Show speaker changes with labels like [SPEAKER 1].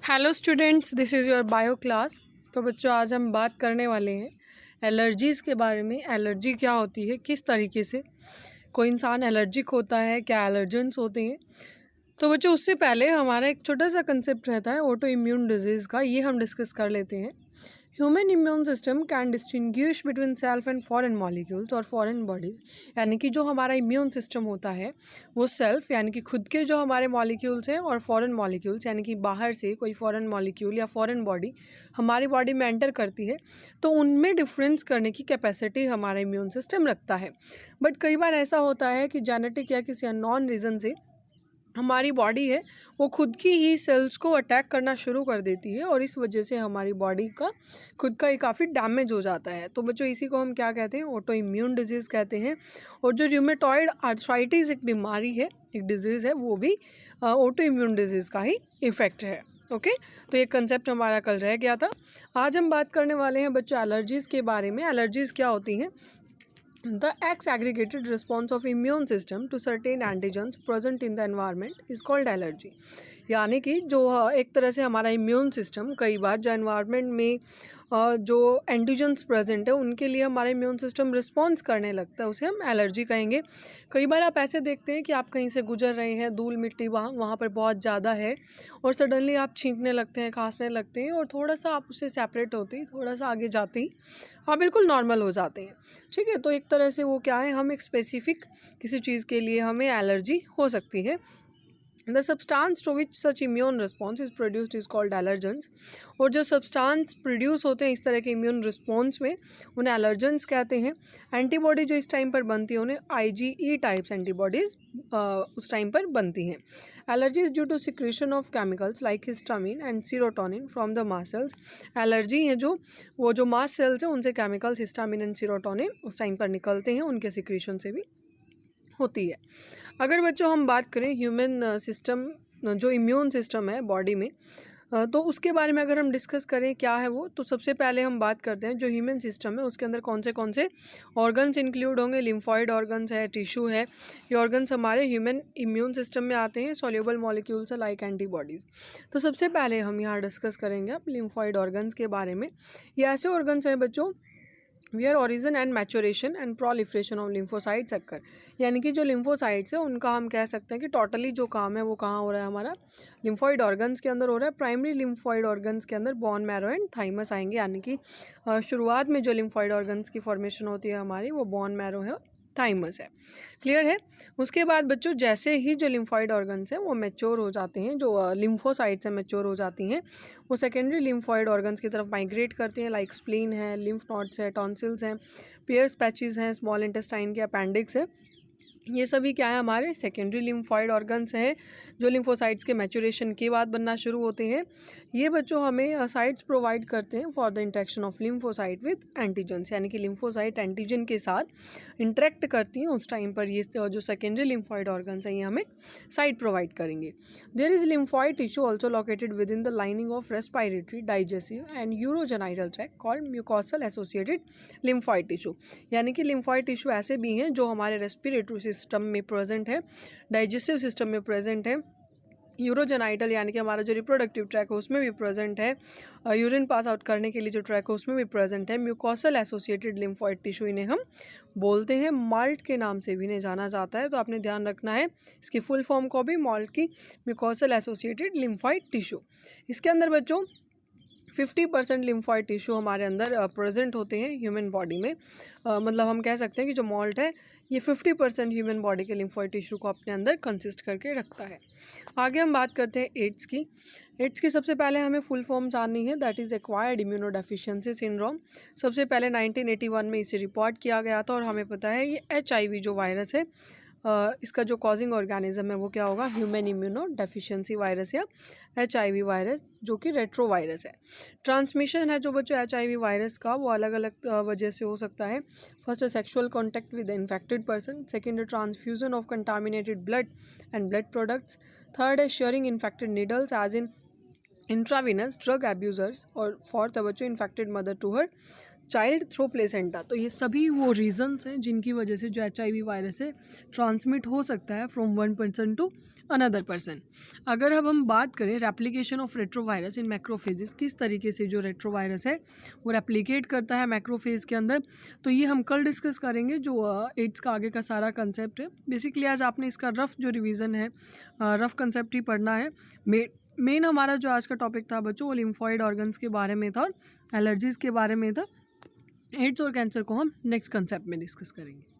[SPEAKER 1] Hello students, this is your bio class. तो बच्चों, आज हम बात करने वाले हैं एलर्जीज़ के बारे में। एलर्जी क्या होती है, किस तरीके से कोई इंसान एलर्जिक होता है, क्या एलर्जेंस होते हैं। तो बच्चों, उससे पहले हमारा एक छोटा सा कंसेप्ट रहता है ऑटो इम्यून डिजीज़ का, ये हम डिस्कस कर लेते हैं। Human immune system can distinguish between self and foreign molecules और फॉरेन बॉडीज़। यानी कि जो हमारा इम्यून सिस्टम होता है वो सेल्फ यानी कि खुद के जो हमारे मॉलिक्यूल्स हैं और फॉरेन मॉलिक्यूल्स यानी कि बाहर से कोई फॉरेन मॉलिक्यूल या फॉरेन बॉडी हमारी बॉडी में एंटर करती है तो उनमें डिफरेंस करने की कैपेसिटी हमारा इम्यून सिस्टम रखता है। बट कई बार ऐसा होता है कि जेनेटिक या किसी अननोन रीज़न से हमारी बॉडी है वो खुद की ही सेल्स को अटैक करना शुरू कर देती है और इस वजह से हमारी बॉडी का खुद का ही काफ़ी डैमेज हो जाता है। तो बच्चों, इसी को हम क्या कहते हैं, ऑटो इम्यून डिजीज़ कहते हैं। और जो रूमेटॉइड आर्थराइटिस एक बीमारी है, एक डिजीज़ है, वो भी ऑटो इम्यून डिजीज़ का ही इफ़ेक्ट है। ओके, तो ये कंसेप्ट हमारा कल रह गया था। आज हम बात करने वाले हैं बच्चों एलर्जीज़ के बारे में। एलर्जीज़ क्या होती हैं? The X-aggregated response of immune system to certain antigens present in the environment is called allergy। यानी कि जो एक तरह से हमारा इम्यून सिस्टम कई बार जो एनवायरनमेंट में जो एंटीजेंस प्रेजेंट है उनके लिए हमारा इम्यून सिस्टम रिस्पॉन्स करने लगता है, उसे हम एलर्जी कहेंगे। कई बार आप ऐसे देखते हैं कि आप कहीं से गुजर रहे हैं, धूल मिट्टी वहाँ पर बहुत ज़्यादा है और सडनली आप छींकने लगते हैं, खांसने लगते हैं और थोड़ा सा आप उससे सेपरेट होते ही, थोड़ा सा आगे जाते ही आप बिल्कुल नॉर्मल हो जाते हैं। ठीक है, तो एक तरह से वो क्या है, हम एक स्पेसिफिक किसी चीज़ के लिए हमें एलर्जी हो सकती है। The substance to which such immune response is produced is called allergens. और जो सब्सटेंस प्रोड्यूस होते हैं इस तरह के इम्यून रिस्पॉन्स में, उन्हें एलर्जेंस कहते हैं। एंटीबॉडी जो इस टाइम पर बनती है उन्हें IgE टाइप्स एंटीबॉडीज़ उस टाइम पर बनती हैं। Allergy is due to secretion of chemicals like histamine and serotonin from the mast cells. Allergy है जो वो जो मास्ट सेल्स हैं उनसे केमिकल्स हिस्टामिन एंड सीरोटोनिन उस टाइम पर निकलते हैं, उनके सिक्रेशन से भी होती है। अगर बच्चों हम बात करें ह्यूमन सिस्टम, जो इम्यून सिस्टम है बॉडी में, तो उसके बारे में अगर हम डिस्कस करें क्या है वो, तो सबसे पहले हम बात करते हैं जो ह्यूमन सिस्टम है उसके अंदर कौन से ऑर्गन्स इंक्लूड होंगे। लिम्फॉइड ऑर्गन्स है, टिश्यू है, ये ऑर्गन्स हमारे ह्यूमन इम्यून सिस्टम में आते हैं। सॉल्युबल मॉलिक्यूल्स है लाइक एंटीबॉडीज़। तो सबसे पहले हम यहाँ डिस्कस करेंगे अब लिम्फॉइड ऑर्गन्स के बारे में। ये ऐसे ऑर्गन्स हैं बच्चों where origin and maturation and proliferation of lymphocytes occur. यानी कि जो लिम्फोसाइट्स है उनका हम कह सकते हैं कि टोटली जो काम है वो कहाँ हो रहा है, हमारा लिम्फॉइड ऑर्गन्स के अंदर हो रहा है। प्राइमरी लिम्फॉइड ऑर्गन्स के अंदर बोन मैरो एंड थाइमस आएंगे। यानी कि शुरुआत में जो लिम्फॉइड ऑर्गन्स की फॉर्मेशन होती है हमारी, वो बोन मैरो है, थाइमस है। क्लियर है। उसके बाद बच्चों जैसे ही जो लिम्फॉइड ऑर्गन्स हैं वो मैच्योर हो जाते हैं, जो लिम्फोसाइट्स हैं मैच्योर हो जाती हैं, वो सेकेंडरी लिम्फॉइड ऑर्गन्स की तरफ माइग्रेट करते हैं लाइक स्प्लीन है, लिम्फ नोड्स है, टॉन्सिल्स हैं, पियर्स पैचेस हैं, स्मॉल इंटेस्टाइन के अपेंडिक्स है। ये सभी क्या है, हमारे सेकेंडरी लिम्फॉइड ऑर्गन्स हैं जो लिम्फोसाइट्स के मैचुरेशन के बाद बनना शुरू होते हैं। ये बच्चों हमें साइट्स प्रोवाइड करते हैं for the interaction of lymphocyte with antigens. यानी कि लिम्फोसाइट एंटीजन के साथ इंटरेक्ट करती हैं, उस टाइम पर ये जो सेकेंडरी लिम्फॉइड ऑर्गन्स हैं ये हमें साइट प्रोवाइड करेंगे। There is lymphoid tissue also located within the lining of respiratory, digestive and urogenital tract called mucosal associated lymphoid tissue. यानी कि लिम्फॉइड टिश्यू ऐसे भी हैं जो हमारे रेस्पिरेटरी सिस्टम में प्रेजेंट है, डाइजेस्टिव सिस्टम में प्रेजेंट है, यूरोजेनाइटल यानी कि हमारा जो रिप्रोडक्टिव ट्रैक है उसमें भी प्रेजेंट है, यूरिन पास आउट करने के लिए जो ट्रैक है उसमें भी प्रेजेंट है। म्यूकोसल एसोसिएटेड लिम्फॉइड टिश्यू इन्हें हम बोलते हैं, माल्ट के नाम से भी इन्हें जाना जाता है। तो आपने ध्यान रखना है इसकी फुल फॉर्म को भी, माल्ट की म्यूकोसल एसोसिएटेड लिम्फॉइड टिश्यू। इसके अंदर बच्चों 50% लिम्फॉइड टिश्यू हमारे अंदर प्रेजेंट होते हैं ह्यूमन बॉडी में। मतलब हम कह सकते हैं कि जो मॉल्ट है ये 50% ह्यूमन बॉडी के लिम्फॉइड टिश्यू को अपने अंदर कंसिस्ट करके रखता है। आगे हम बात करते हैं एड्स की। एड्स की सबसे पहले हमें फुल फॉर्म जाननी है, that is acquired immunodeficiency syndrome. सबसे पहले 1981 में इसे रिपोर्ट किया गया था और हमें पता है ये HIV जो वायरस है इसका जो कॉजिंग ऑर्गेनिज्म है वो क्या होगा, ह्यूमन इम्यूनो डेफिशिएंसी वायरस या HIV वायरस, जो कि रेट्रो वायरस है। ट्रांसमिशन है जो बच्चों HIV वायरस का वो अलग अलग वजह से हो सकता है। फर्स्ट है sexual contact with infected person, second है transfusion of contaminated blood and blood products, third है sharing infected needles as in intravenous drug abusers, और फोर्थ है बच्चों infected mother to her child through placenta. तो ये सभी वो रीजंस हैं जिनकी वजह से जो HIV वायरस है ट्रांसमिट हो सकता है from one person to another person. अगर अब हम बात करें replication of retrovirus in macrophages, किस तरीके से जो रेट्रोवायरस है वो रेप्लिकेट करता है मैक्रोफेज के अंदर, तो ये हम कल डिस्कस करेंगे जो एड्स का आगे का सारा कंसेप्ट है। बेसिकली आज आपने इसका रफ जो रिवीजन है, रफ कंसेप्ट ही पढ़ना है। मेन हमारा जो आज का टॉपिक था बच्चों वो लिम्फॉइड ऑर्गन्स के बारे में था और एलर्जीज़ के बारे में था। एड्स और कैंसर को हम नेक्स्ट कंसेप्ट में डिस्कस करेंगे।